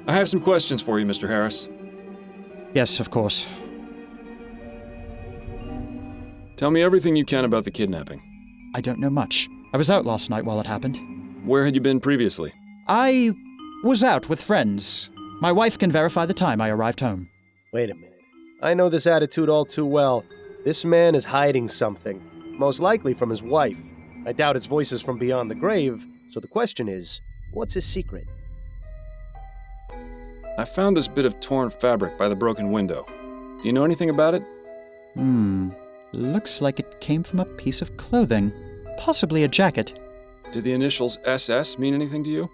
I have some questions for you, Mr. Harris. Yes, of course. Tell me everything you can about the kidnapping. I don't know much. I was out last night while it happened. Where had you been previously? I was out with friends. My wife can verify the time I arrived home. Wait a minute. I know this attitude all too well. This man is hiding something, most likely from his wife. I doubt his voice is from beyond the grave, so the question is, what's his secret? I found this bit of torn fabric by the broken window. Do you know anything about it? Looks like it came from a piece of clothing. Possibly a jacket. Did the initials SS mean anything to you?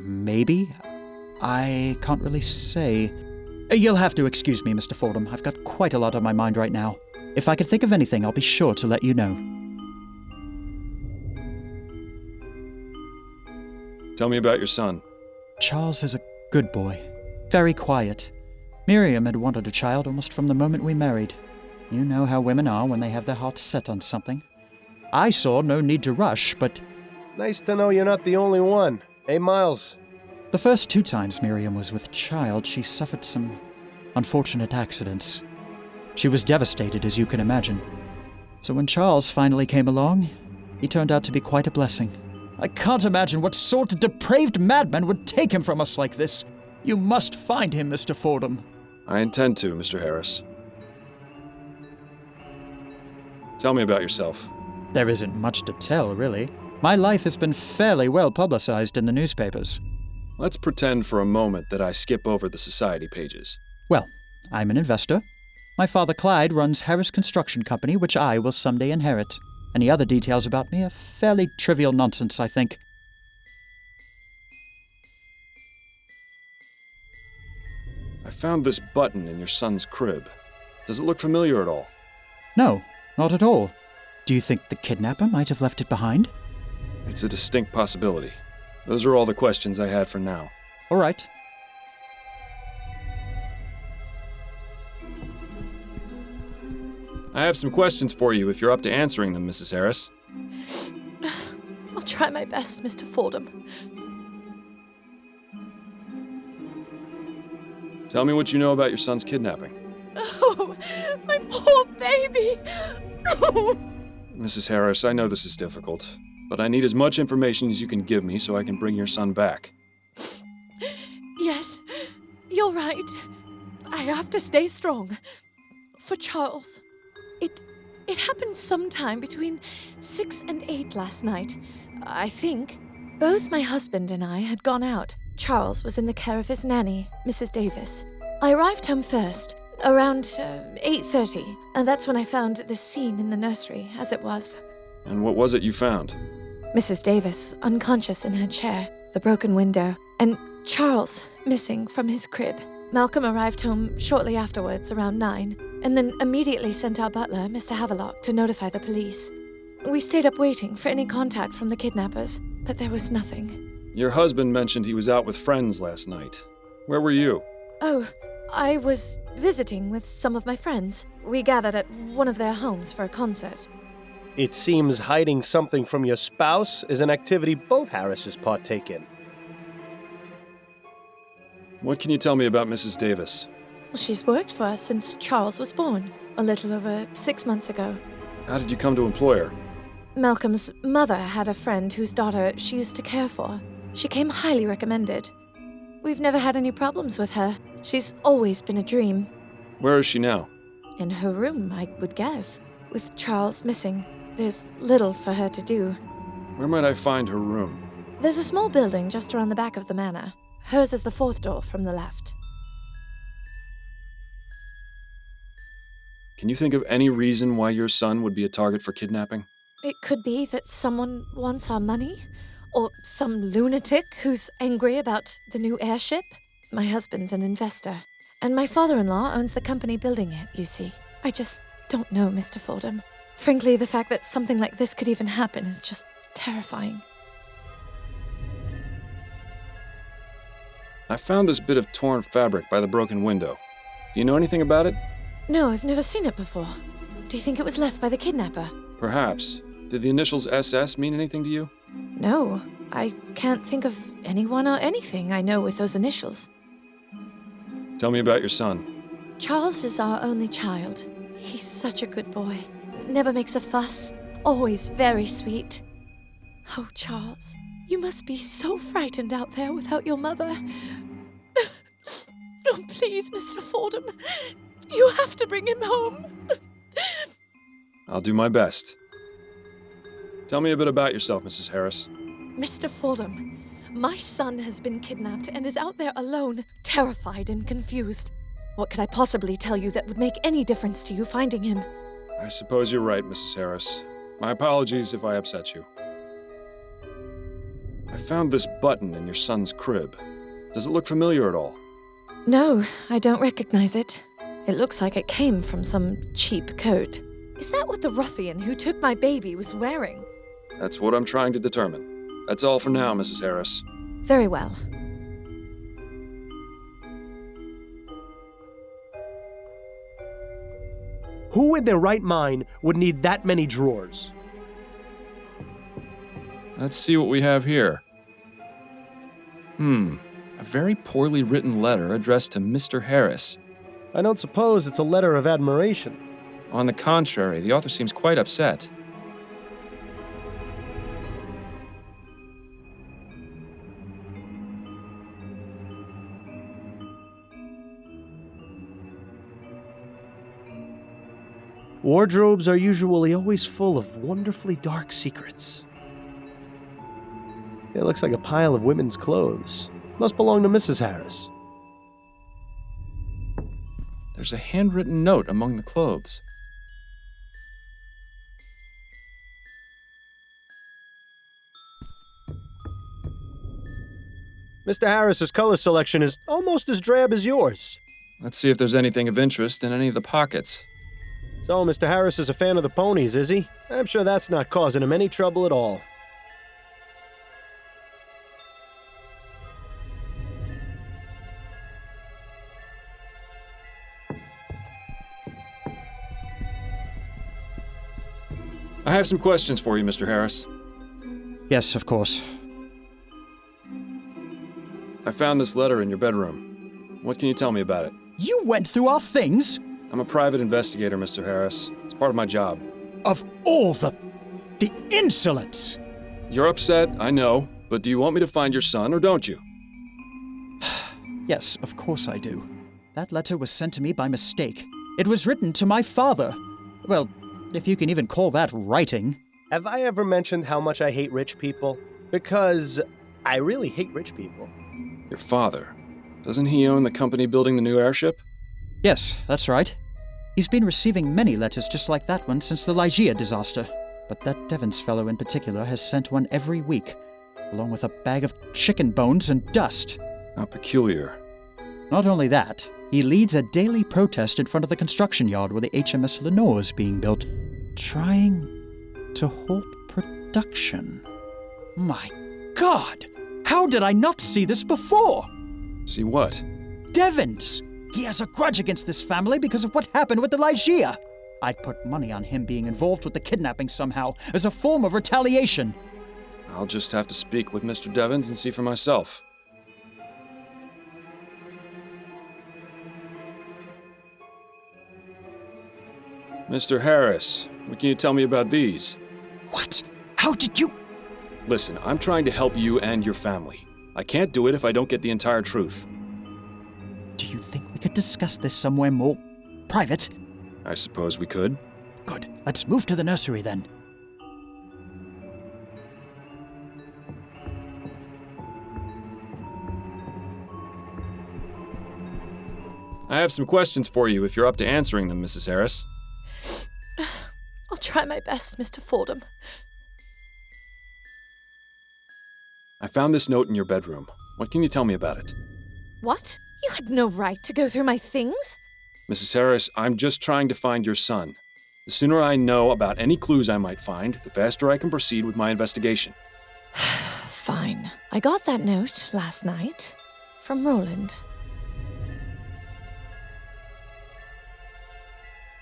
Maybe? I can't really say. You'll have to excuse me, Mr. Fordham. I've got quite a lot on my mind right now. If I can think of anything, I'll be sure to let you know. Tell me about your son. Charles is a good boy. Very quiet. Miriam had wanted a child almost from the moment we married. You know how women are when they have their hearts set on something. I saw no need to rush, but... Nice to know you're not the only one. Hey, Miles. The first 2 times Miriam was with child, she suffered some unfortunate accidents. She was devastated, as you can imagine. So when Charles finally came along, he turned out to be quite a blessing. I can't imagine what sort of depraved madman would take him from us like this. You must find him, Mr. Fordham. I intend to, Mr. Harris. Tell me about yourself. There isn't much to tell, really. My life has been fairly well publicized in the newspapers. Let's pretend for a moment that I skip over the society pages. Well, I'm an investor. My father Clyde runs Harris Construction Company, which I will someday inherit. Any other details about me are fairly trivial nonsense, I think. I found this button in your son's crib. Does it look familiar at all? No, not at all. Do you think the kidnapper might have left it behind? It's a distinct possibility. Those are all the questions I had for now. All right. I have some questions for you if you're up to answering them, Mrs. Harris. I'll try my best, Mr. Fordham. Tell me what you know about your son's kidnapping. Oh, my poor baby! Mrs. Harris, I know this is difficult, but I need as much information as you can give me so I can bring your son back. Yes, you're right. I have to stay strong. For Charles. It happened sometime between 6 and 8 last night, I think. Both my husband and I had gone out. Charles was in the care of his nanny, Mrs. Davis. I arrived home first, around 8:30, and that's when I found this scene in the nursery, as it was. And what was it you found? Mrs. Davis, unconscious in her chair, the broken window, and Charles missing from his crib. Malcolm arrived home shortly afterwards, around 9, and then immediately sent our butler, Mr. Havelock, to notify the police. We stayed up waiting for any contact from the kidnappers, but there was nothing. Your husband mentioned he was out with friends last night. Where were you? Oh, I was visiting with some of my friends. We gathered at one of their homes for a concert. It seems hiding something from your spouse is an activity both Harrises partake in. What can you tell me about Mrs. Davis? Well, she's worked for us since Charles was born, a little over 6 months ago. How did you come to employ her? Malcolm's mother had a friend whose daughter she used to care for. She came highly recommended. We've never had any problems with her. She's always been a dream. Where is she now? In her room, I would guess. With Charles missing, there's little for her to do. Where might I find her room? There's a small building just around the back of the manor. Hers is the 4th door from the left. Can you think of any reason why your son would be a target for kidnapping? It could be that someone wants our money, or some lunatic who's angry about the new airship. My husband's an investor, and my father-in-law owns the company building it, you see. I just don't know, Mr. Fordham. Frankly, the fact that something like this could even happen is just terrifying. I found this bit of torn fabric by the broken window. Do you know anything about it? No, I've never seen it before. Do you think it was left by the kidnapper? Perhaps. Did the initials SS mean anything to you? No, I can't think of anyone or anything I know with those initials. Tell me about your son. Charles is our only child. He's such a good boy. Never makes a fuss. Always very sweet. Oh, Charles, you must be so frightened out there without your mother. Oh, please, Mr. Fordham. You have to bring him home. I'll do my best. Tell me a bit about yourself, Mrs. Harris. Mr. Fordham, my son has been kidnapped and is out there alone, terrified and confused. What could I possibly tell you that would make any difference to you finding him? I suppose you're right, Mrs. Harris. My apologies if I upset you. I found this button in your son's crib. Does it look familiar at all? No, I don't recognize it. It looks like it came from some cheap coat. Is that what the ruffian who took my baby was wearing? That's what I'm trying to determine. That's all for now, Mrs. Harris. Very well. Who in their right mind would need that many drawers? Let's see what we have here. A very poorly written letter addressed to Mr. Harris. I don't suppose it's a letter of admiration. On the contrary, the author seems quite upset. Wardrobes are usually always full of wonderfully dark secrets. It looks like a pile of women's clothes. Must belong to Mrs. Harris. There's a handwritten note among the clothes. Mr. Harris's color selection is almost as drab as yours. Let's see if there's anything of interest in any of the pockets. So, Mr. Harris is a fan of the ponies, is he? I'm sure that's not causing him any trouble at all. I have some questions for you, Mr. Harris. Yes, of course. I found this letter in your bedroom. What can you tell me about it? You went through our things? I'm a private investigator, Mr. Harris. It's part of my job. Of all the insolence! You're upset, I know, but do you want me to find your son or don't you? Yes, of course I do. That letter was sent to me by mistake. It was written to my father. Well, if you can even call that writing. Have I ever mentioned how much I hate rich people? Because I really hate rich people. Your father. Doesn't he own the company building the new airship? Yes, that's right. He's been receiving many letters just like that one since the Lygia disaster. But that Devons fellow in particular has sent one every week, along with a bag of chicken bones and dust. How peculiar. Not only that, he leads a daily protest in front of the construction yard where the HMS Lenore is being built, trying to halt production. My God! How did I not see this before? See what? Devons! He has a grudge against this family because of what happened with the Lygia. I'd put money on him being involved with the kidnapping somehow, as a form of retaliation. I'll just have to speak with Mr. Devons and see for myself. Mr. Harris, what can you tell me about these? What? How did you... Listen, I'm trying to help you and your family. I can't do it if I don't get the entire truth. Do you think we could discuss this somewhere more private? I suppose we could. Good. Let's move to the nursery then. I have some questions for you if you're up to answering them, Mrs. Harris. I'll try my best, Mr. Fordham. I found this note in your bedroom. What can you tell me about it? What? You had no right to go through my things? Mrs. Harris, I'm just trying to find your son. The sooner I know about any clues I might find, the faster I can proceed with my investigation. Fine. I got that note last night from Roland.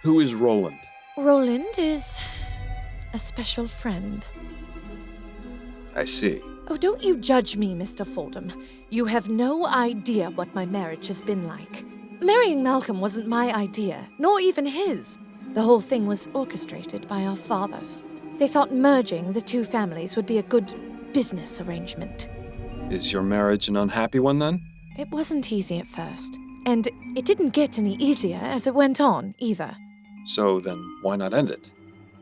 Who is Roland? Roland is a special friend. I see. Oh, don't you judge me, Mr. Fordham. You have no idea what my marriage has been like. Marrying Malcolm wasn't my idea, nor even his. The whole thing was orchestrated by our fathers. They thought merging the two families would be a good business arrangement. Is your marriage an unhappy one then? It wasn't easy at first, and it didn't get any easier as it went on, either. So then why not end it?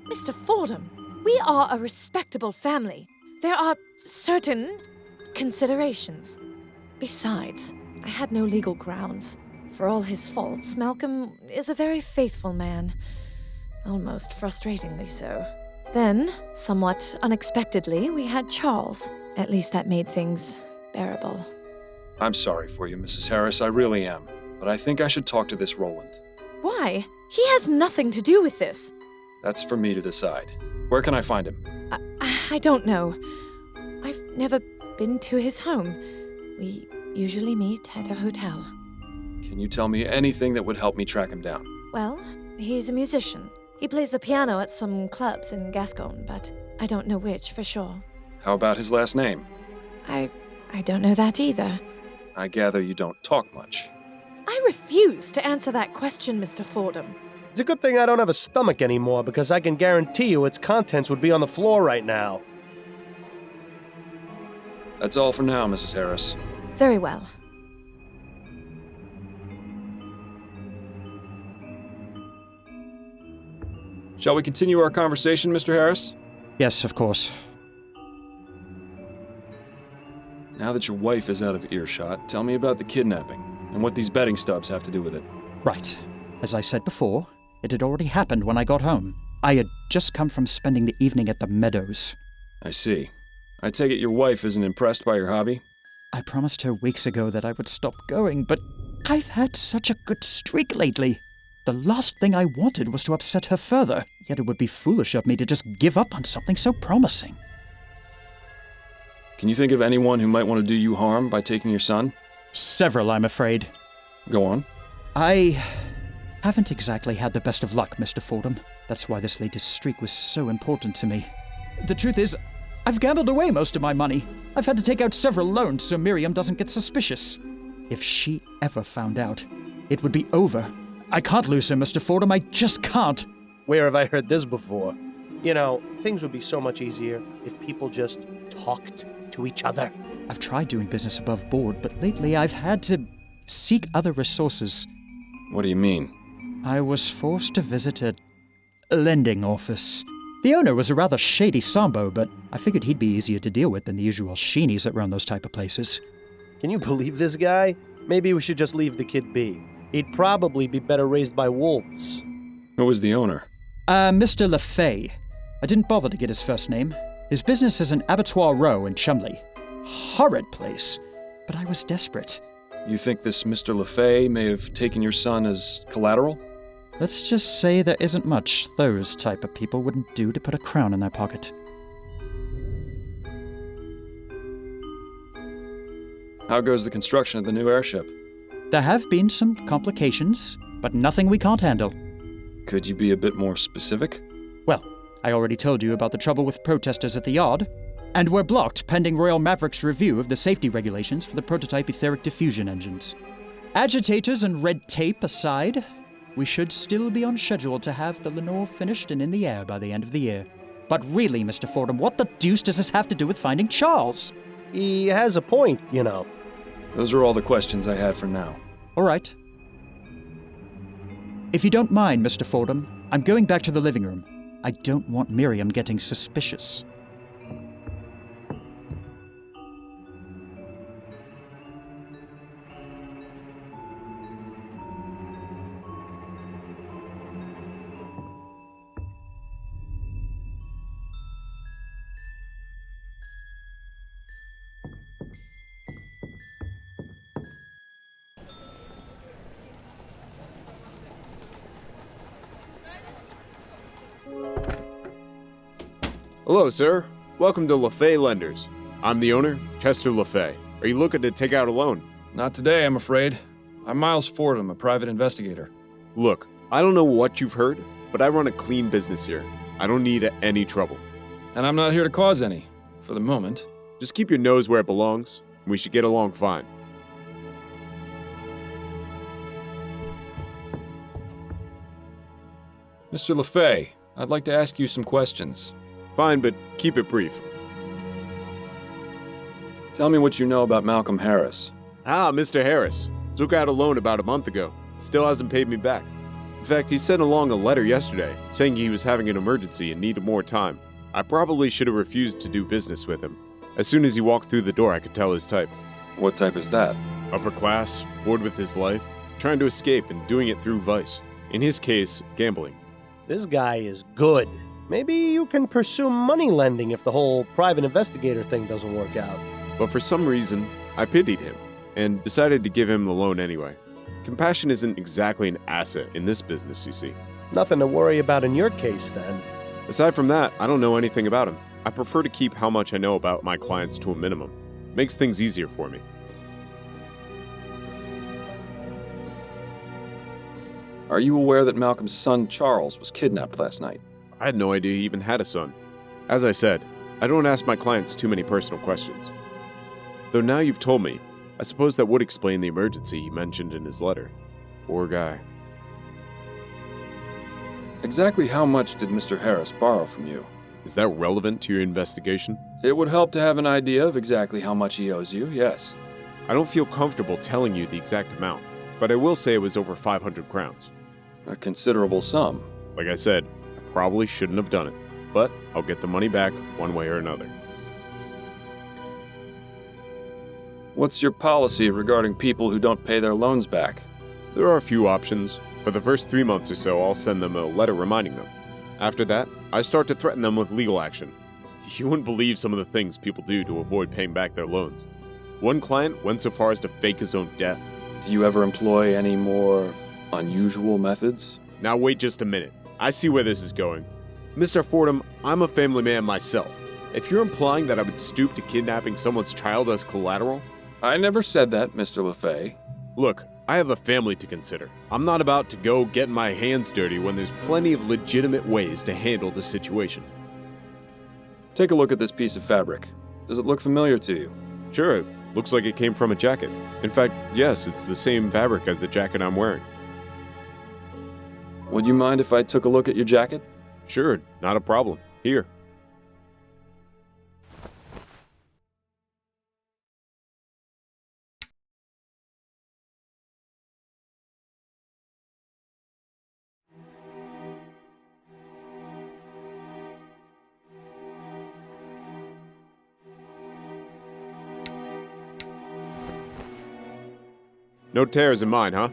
Mr. Fordham, we are a respectable family. There are certain considerations. Besides, I had no legal grounds. For all his faults, Malcolm is a very faithful man. Almost frustratingly so. Then, somewhat unexpectedly, we had Charles. At least that made things bearable. I'm sorry for you, Mrs. Harris, I really am. But I think I should talk to this Roland. Why? He has nothing to do with this. That's for me to decide. Where can I find him? I don't know. I've never been to his home. We usually meet at a hotel. Can you tell me anything that would help me track him down? Well, he's a musician. He plays the piano at some clubs in Gascon, but I don't know which for sure. How about his last name? I don't know that either. I gather you don't talk much. I refuse to answer that question, Mr. Fordham. It's a good thing I don't have a stomach anymore, because I can guarantee you its contents would be on the floor right now. That's all for now, Mrs. Harris. Very well. Shall we continue our conversation, Mr. Harris? Yes, of course. Now that your wife is out of earshot, tell me about the kidnapping and what these betting stubs have to do with it. Right. As I said before, it had already happened when I got home. I had just come from spending the evening at the meadows. I see. I take it your wife isn't impressed by your hobby? I promised her weeks ago that I would stop going, but I've had such a good streak lately. The last thing I wanted was to upset her further, yet it would be foolish of me to just give up on something so promising. Can you think of anyone who might want to do you harm by taking your son? Several, I'm afraid. Go on. I haven't exactly had the best of luck, Mr. Fordham. That's why this latest streak was so important to me. The truth is, I've gambled away most of my money. I've had to take out several loans so Miriam doesn't get suspicious. If she ever found out, it would be over. I can't lose her, Mr. Fordham. I just can't. Where have I heard this before? You know, things would be so much easier if people just talked to each other. I've tried doing business above board, but lately I've had to seek other resources. What do you mean? I was forced to visit a lending office. The owner was a rather shady Sambo, but I figured he'd be easier to deal with than the usual sheenies that run those type of places. Can you believe this guy? Maybe we should just leave the kid be. He'd probably be better raised by wolves. Who was the owner? Mr. LeFay. I didn't bother to get his first name. His business is an abattoir row in Chumley. Horrid place, but I was desperate. You think this Mr. LeFay may have taken your son as collateral? Let's just say there isn't much those type of people wouldn't do to put a crown in their pocket. How goes the construction of the new airship? There have been some complications, but nothing we can't handle. Could you be a bit more specific? Well, I already told you about the trouble with protesters at the yard, and we're blocked pending Royal Maverick's review of the safety regulations for the prototype etheric diffusion engines. Agitators and red tape aside, we should still be on schedule to have the Lenore finished and in the air by the end of the year. But really, Mr. Fordham, what the deuce does this have to do with finding Charles? He has a point, you know. Those are all the questions I had for now. All right. If you don't mind, Mr. Fordham, I'm going back to the living room. I don't want Miriam getting suspicious. Hello, sir. Welcome to LeFay Lenders. I'm the owner, Chester LeFay. Are you looking to take out a loan? Not today, I'm afraid. I'm Miles Fordham, a private investigator. Look, I don't know what you've heard, but I run a clean business here. I don't need any trouble. And I'm not here to cause any, for the moment. Just keep your nose where it belongs, and we should get along fine. Mr. LeFay, I'd like to ask you some questions. Fine, but keep it brief. Tell me what you know about Malcolm Harris. Ah, Mr. Harris. Took out a loan about a month ago. Still hasn't paid me back. In fact, he sent along a letter yesterday saying he was having an emergency and needed more time. I probably should have refused to do business with him. As soon as he walked through the door, I could tell his type. What type is that? Upper class, bored with his life, trying to escape and doing it through vice. In his case, gambling. This guy is good. Maybe you can pursue money lending if the whole private investigator thing doesn't work out. But for some reason, I pitied him and decided to give him the loan anyway. Compassion isn't exactly an asset in this business, you see. Nothing to worry about in your case, then. Aside from that, I don't know anything about him. I prefer to keep how much I know about my clients to a minimum. Makes things easier for me. Are you aware that Malcolm's son, Charles, was kidnapped last night? I had no idea he even had a son. As I said, I don't ask my clients too many personal questions. Though now you've told me, I suppose that would explain the emergency he mentioned in his letter. Poor guy. Exactly how much did Mr. Harris borrow from you? Is that relevant to your investigation? It would help to have an idea of exactly how much he owes you, yes. I don't feel comfortable telling you the exact amount, but I will say it was over 500 crowns. A considerable sum. Like I said, I probably shouldn't have done it, but I'll get the money back one way or another. What's your policy regarding people who don't pay their loans back? There are a few options. For the first 3 months or so, I'll send them a letter reminding them. After that, I start to threaten them with legal action. You wouldn't believe some of the things people do to avoid paying back their loans. One client went so far as to fake his own death. Do you ever employ any more unusual methods? Now wait just a minute. I see where this is going. Mr. Fordham, I'm a family man myself. If you're implying that I would stoop to kidnapping someone's child as collateral... I never said that, Mr. LeFay. Look, I have a family to consider. I'm not about to go getting my hands dirty when there's plenty of legitimate ways to handle the situation. Take a look at this piece of fabric. Does it look familiar to you? Sure, it looks like it came from a jacket. In fact, yes, it's the same fabric as the jacket I'm wearing. Would you mind if I took a look at your jacket? Sure, not a problem. Here. No tears in mine, huh?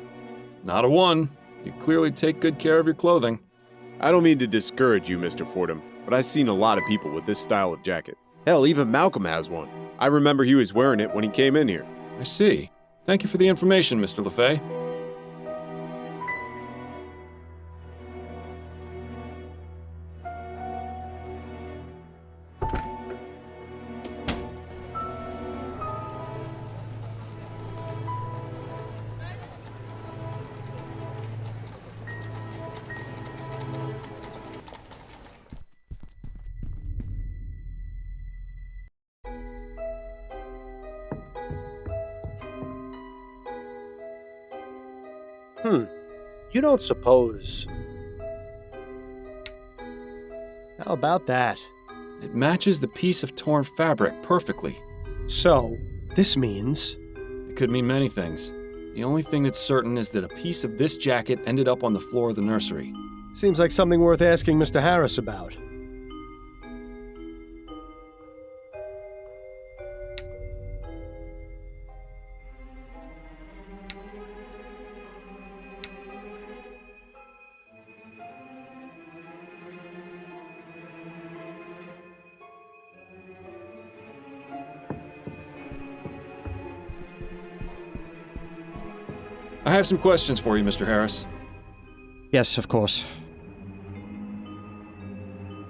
Not a one. You clearly take good care of your clothing. I don't mean to discourage you, Mr. Fordham, but I've seen a lot of people with this style of jacket. Hell, even Malcolm has one. I remember he was wearing it when he came in here. I see. Thank you for the information, Mr. LeFay. You don't suppose... How about that? It matches the piece of torn fabric perfectly. So, this means... It could mean many things. The only thing that's certain is that a piece of this jacket ended up on the floor of the nursery. Seems like something worth asking Mr. Harris about. I have some questions for you, Mr. Harris. Yes, of course.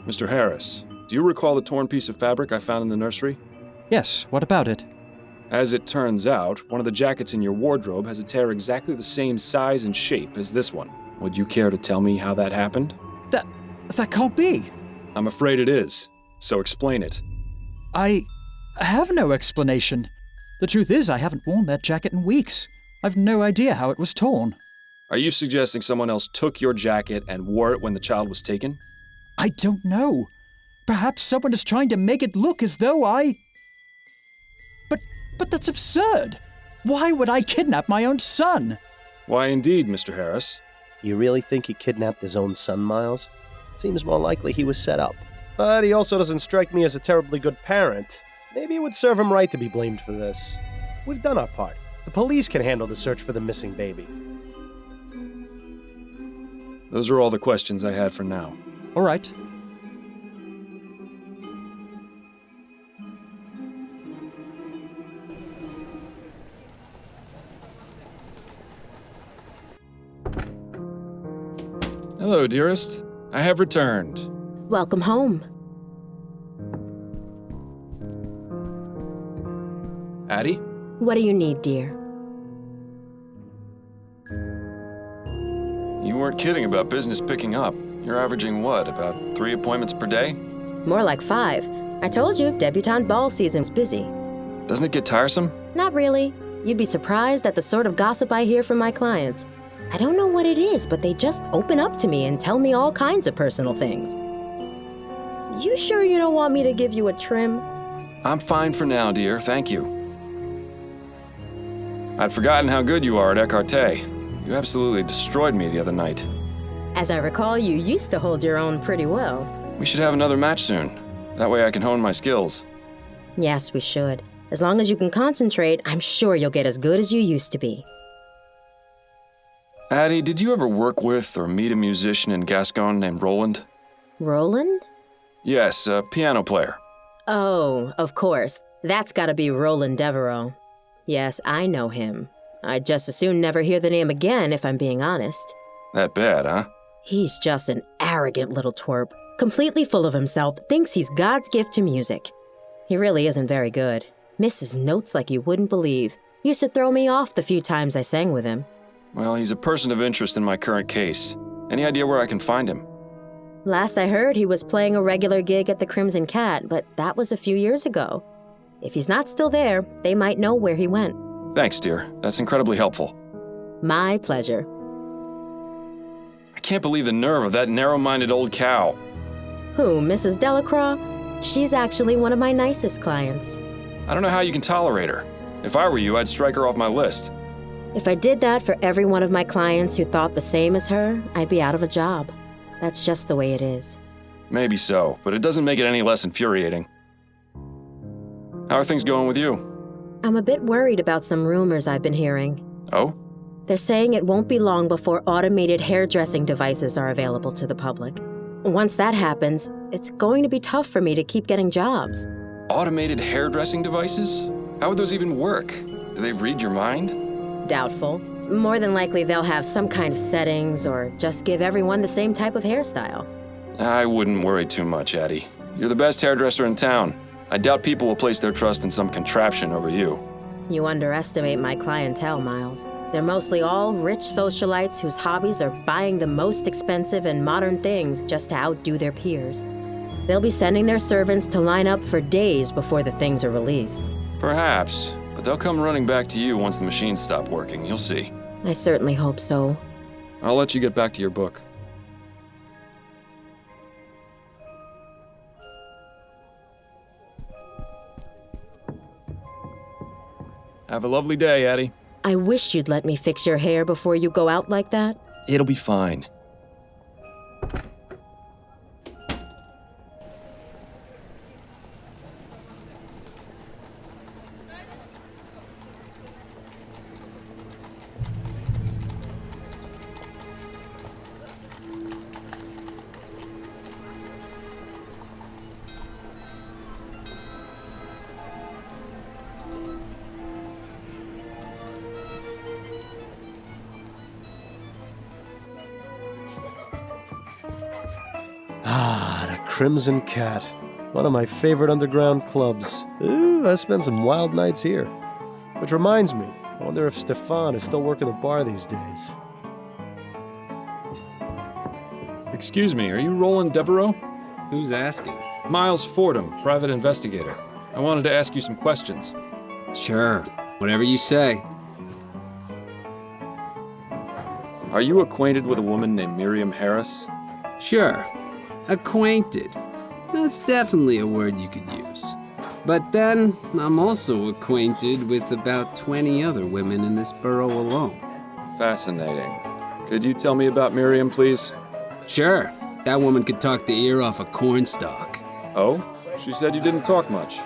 Mr. Harris, do you recall the torn piece of fabric I found in the nursery? Yes, what about it? As it turns out, one of the jackets in your wardrobe has a tear exactly the same size and shape as this one. Would you care to tell me how that happened? That can't be. I'm afraid it is. So explain it. I I have no explanation. The truth is, I haven't worn that jacket in weeks. I've no idea how it was torn. Are you suggesting someone else took your jacket and wore it when the child was taken? I don't know. Perhaps someone is trying to make it look as though I... But that's absurd. Why would I kidnap my own son? Why indeed, Mr. Harris. You really think he kidnapped his own son, Miles? Seems more likely he was set up. But he also doesn't strike me as a terribly good parent. Maybe it would serve him right to be blamed for this. We've done our part. The police can handle the search for the missing baby. Those are all the questions I had for now. All right. Hello, dearest. I have returned. Welcome home. Addie? What do you need, dear? You weren't kidding about business picking up. You're averaging what, about 3 appointments per day? More like 5. I told you, debutante ball season's busy. Doesn't it get tiresome? Not really. You'd be surprised at the sort of gossip I hear from my clients. I don't know what it is, but they just open up to me and tell me all kinds of personal things. You sure you don't want me to give you a trim? I'm fine for now, dear. Thank you. I'd forgotten how good you are at écarté. You absolutely destroyed me the other night. As I recall, you used to hold your own pretty well. We should have another match soon. That way I can hone my skills. Yes, we should. As long as you can concentrate, I'm sure you'll get as good as you used to be. Addie, did you ever work with or meet a musician in Gascon named Roland? Roland? Yes, a piano player. Oh, of course. That's gotta be Roland Devereaux. Yes, I know him. I'd just as soon never hear the name again, if I'm being honest. That bad, huh? He's just an arrogant little twerp, completely full of himself, thinks he's God's gift to music. He really isn't very good. Misses notes like you wouldn't believe. Used to throw me off the few times I sang with him. Well, he's a person of interest in my current case. Any idea where I can find him? Last I heard, he was playing a regular gig at the Crimson Cat, but that was a few years ago. If he's not still there, they might know where he went. Thanks, dear. That's incredibly helpful. My pleasure. I can't believe the nerve of that narrow-minded old cow. Who, Mrs. Delacroix? She's actually one of my nicest clients. I don't know how you can tolerate her. If I were you, I'd strike her off my list. If I did that for every one of my clients who thought the same as her, I'd be out of a job. That's just the way it is. Maybe so, but it doesn't make it any less infuriating. How are things going with you? I'm a bit worried about some rumors I've been hearing. Oh? They're saying it won't be long before automated hairdressing devices are available to the public. Once that happens, it's going to be tough for me to keep getting jobs. Automated hairdressing devices? How would those even work? Do they read your mind? Doubtful. More than likely they'll have some kind of settings or just give everyone the same type of hairstyle. I wouldn't worry too much, Addie. You're the best hairdresser in town. I doubt people will place their trust in some contraption over you. You underestimate my clientele, Miles. They're mostly all rich socialites whose hobbies are buying the most expensive and modern things just to outdo their peers. They'll be sending their servants to line up for days before the things are released. Perhaps, but they'll come running back to you once the machines stop working. You'll see. I certainly hope so. I'll let you get back to your book. Have a lovely day, Addie. I wish you'd let me fix your hair before you go out like that. It'll be fine. Ah, the Crimson Cat. One of my favorite underground clubs. Ooh, I spent some wild nights here. Which reminds me, I wonder if Stefan is still working the bar these days. Excuse me, are you Roland Devereaux? Who's asking? Miles Fordham, private investigator. I wanted to ask you some questions. Sure, whatever you say. Are you acquainted with a woman named Miriam Harris? Sure, acquainted. That's definitely a word you could use. But then, I'm also acquainted with about 20 other women in this borough alone. Fascinating. Could you tell me about Miriam, please? Sure, that woman could talk the ear off a cornstalk. Oh? She said you didn't talk much.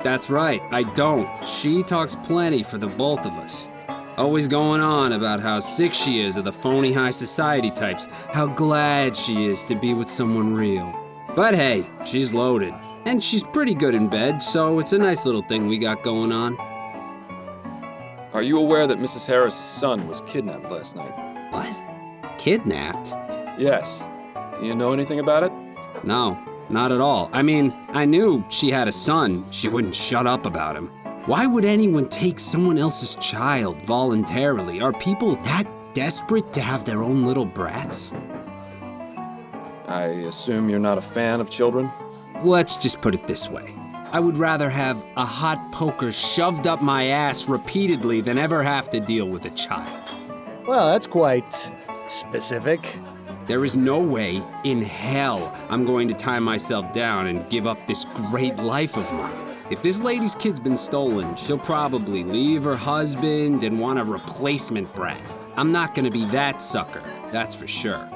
That's right, I don't. She talks plenty for the both of us. Always going on about how sick she is of the phony high society types, how glad she is to be with someone real. But hey, she's loaded. And she's pretty good in bed, so it's a nice little thing we got going on. Are you aware that Mrs. Harris's son was kidnapped last night? What? Kidnapped? Yes. Do you know anything about it? No, not at all. I mean, I knew she had a son. She wouldn't shut up about him. Why would anyone take someone else's child voluntarily? Are people that desperate to have their own little brats? I assume you're not a fan of children? Let's just put it this way. I would rather have a hot poker shoved up my ass repeatedly than ever have to deal with a child. Well, that's quite specific. There is no way in hell I'm going to tie myself down and give up this great life of mine. If this lady's kid's been stolen, she'll probably leave her husband and want a replacement brat. I'm not gonna be that sucker, that's for sure.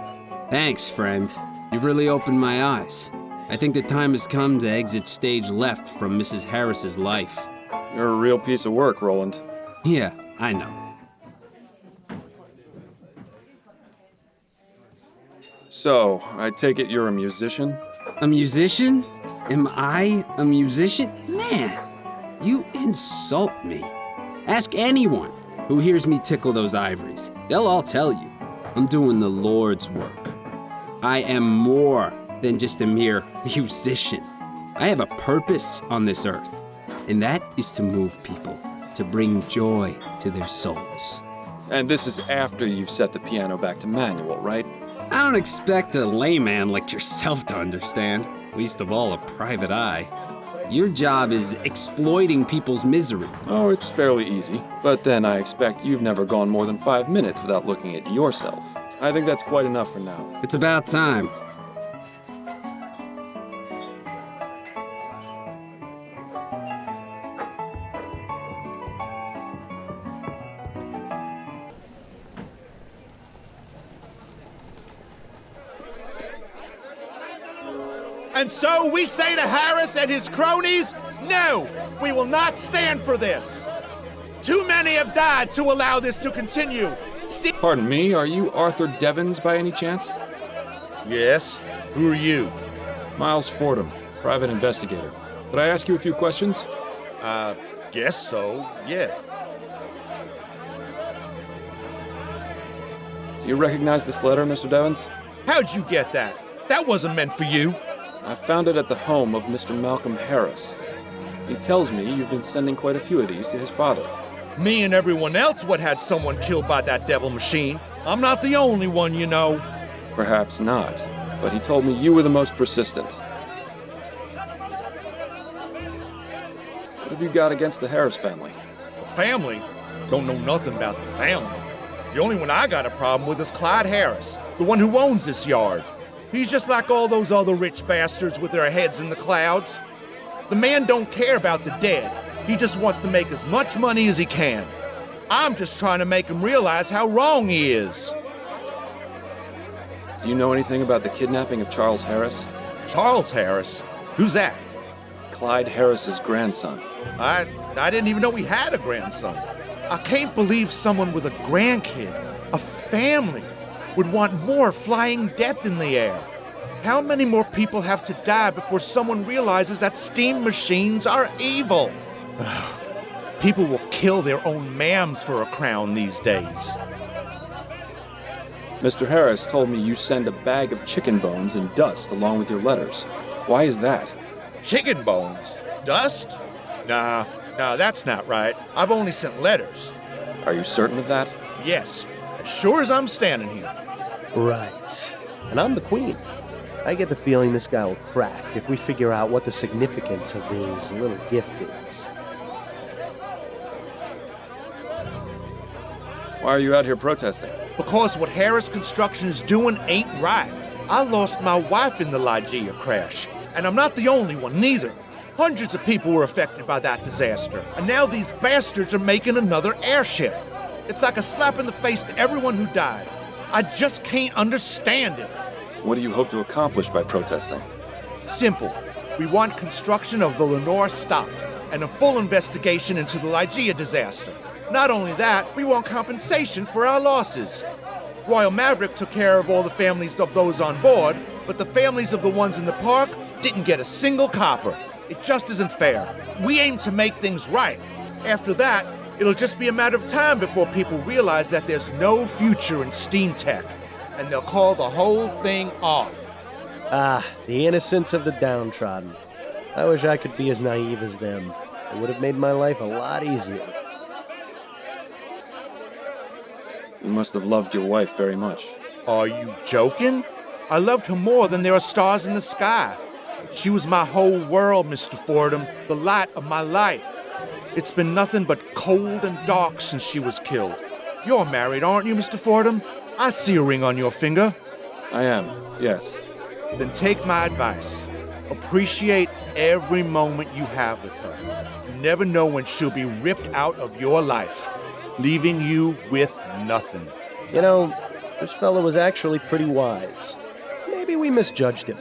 Thanks, friend. You've really opened my eyes. I think the time has come to exit stage left from Mrs. Harris's life. You're a real piece of work, Roland. Yeah, I know. So, I take it you're a musician? A musician? Am I a musician? Man, you insult me. Ask anyone who hears me tickle those ivories. They'll all tell you. I'm doing the Lord's work. I am more than just a mere musician. I have a purpose on this earth, and that is to move people, to bring joy to their souls. And this is after you've set the piano back to manual, right? I don't expect a layman like yourself to understand, least of all a private eye. Your job is exploiting people's misery. Oh, it's fairly easy. But then I expect you've never gone more than 5 minutes without looking at yourself. I think that's quite enough for now. It's about time. And so we say to Harris and his cronies, no, we will not stand for this. Too many have died to allow this to continue. Pardon me, are you Arthur Devons by any chance? Yes? Who are you? Miles Fordham, private investigator. Could I ask you a few questions? Guess so, yeah. Do you recognize this letter, Mr. Devons? How'd you get that? That wasn't meant for you. I found it at the home of Mr. Malcolm Harris. He tells me you've been sending quite a few of these to his father. Me and everyone else what had someone killed by that devil machine. I'm not the only one, you know. Perhaps not, but he told me you were the most persistent. What have you got against the Harris family? The family? Don't know nothing about the family. The only one I got a problem with is Clyde Harris, the one who owns this yard. He's just like all those other rich bastards with their heads in the clouds. The man don't care about the dead. He just wants to make as much money as he can. I'm just trying to make him realize how wrong he is. Do you know anything about the kidnapping of Charles Harris? Charles Harris? Who's that? Clyde Harris's grandson. I didn't even know he had a grandson. I can't believe someone with a grandkid, a family, would want more flying death in the air. How many more people have to die before someone realizes that steam machines are evil? People will kill their own mams for a crown these days. Mr. Harris told me you send a bag of chicken bones and dust along with your letters. Why is that? Chicken bones? Dust? Nah, that's not right. I've only sent letters. Are you certain of that? Yes, as sure as I'm standing here. Right. And I'm the queen. I get the feeling this guy will crack if we figure out what the significance of his little gift is. Why are you out here protesting? Because what Harris Construction is doing ain't right. I lost my wife in the Lygia crash, and I'm not the only one, neither. Hundreds of people were affected by that disaster, and now these bastards are making another airship. It's like a slap in the face to everyone who died. I just can't understand it. What do you hope to accomplish by protesting? Simple. We want construction of the Lenore stopped, and a full investigation into the Lygia disaster. Not only that, we want compensation for our losses. Royal Maverick took care of all the families of those on board, but the families of the ones in the park didn't get a single copper. It just isn't fair. We aim to make things right. After that, it'll just be a matter of time before people realize that there's no future in steam tech, and they'll call the whole thing off. Ah, the innocence of the downtrodden. I wish I could be as naive as them. It would have made my life a lot easier. You must have loved your wife very much. Are you joking? I loved her more than there are stars in the sky. She was my whole world, Mr. Fordham, the light of my life. It's been nothing but cold and dark since she was killed. You're married, aren't you, Mr. Fordham? I see a ring on your finger. I am, yes. Then take my advice. Appreciate every moment you have with her. You never know when she'll be ripped out of your life, leaving you with nothing. You know, this fellow was actually pretty wise. Maybe we misjudged him.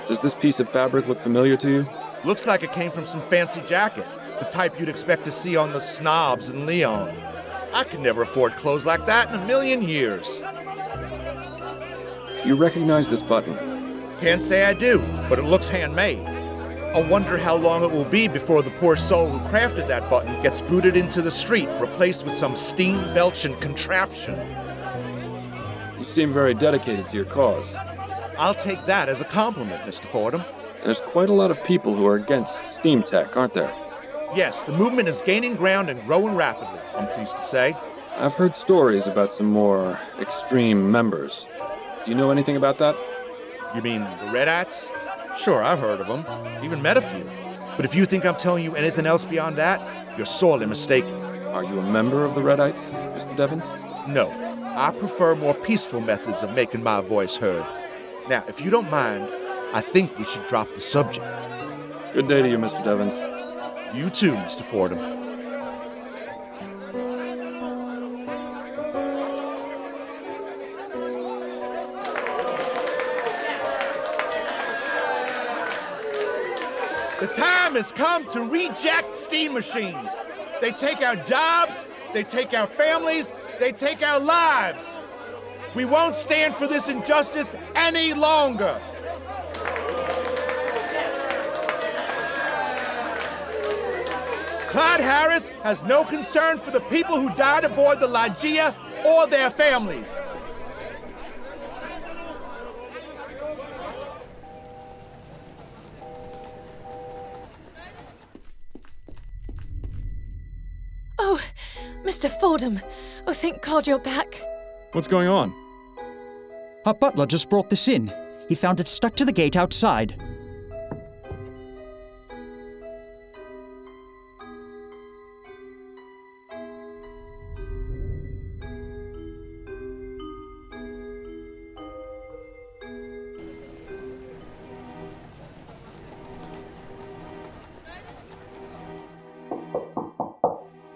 Does this piece of fabric look familiar to you? Looks like it came from some fancy jacket, the type you'd expect to see on the snobs in Leon. I could never afford clothes like that in a million years. Do you recognize this button? Can't say I do, but it looks handmade. I wonder how long it will be before the poor soul who crafted that button gets booted into the street, replaced with some steam-belching contraption. You seem very dedicated to your cause. I'll take that as a compliment, Mr. Fordham. There's quite a lot of people who are against steam tech, aren't there? Yes, the movement is gaining ground and growing rapidly, I'm pleased to say. I've heard stories about some more extreme members. Do you know anything about that? You mean the Redites? Sure, I've heard of them. Even met a few. But if you think I'm telling you anything else beyond that, you're sorely mistaken. Are you a member of the Redites, Mr. Devons? No, I prefer more peaceful methods of making my voice heard. Now, if you don't mind, I think we should drop the subject. Good day to you, Mr. Devons. You too, Mr. Fordham. The time has come to reject steam machines. They take our jobs, they take our families, they take our lives. We won't stand for this injustice any longer. Clyde Harris has no concern for the people who died aboard the Lygia or their families. Oh, Mr. Fordham. Oh, thank God you're back. What's going on? Our butler just brought this in. He found it stuck to the gate outside.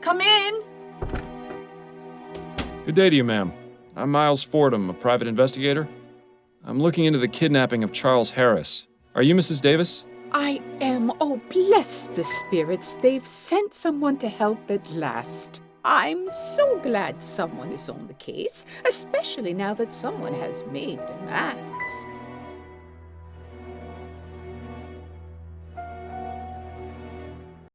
Come in. Good day to you, ma'am. I'm Miles Fordham, a private investigator. I'm looking into the kidnapping of Charles Harris. Are you Mrs. Davis? I am. Oh, bless the spirits. They've sent someone to help at last. I'm so glad someone is on the case, especially now that someone has made demands.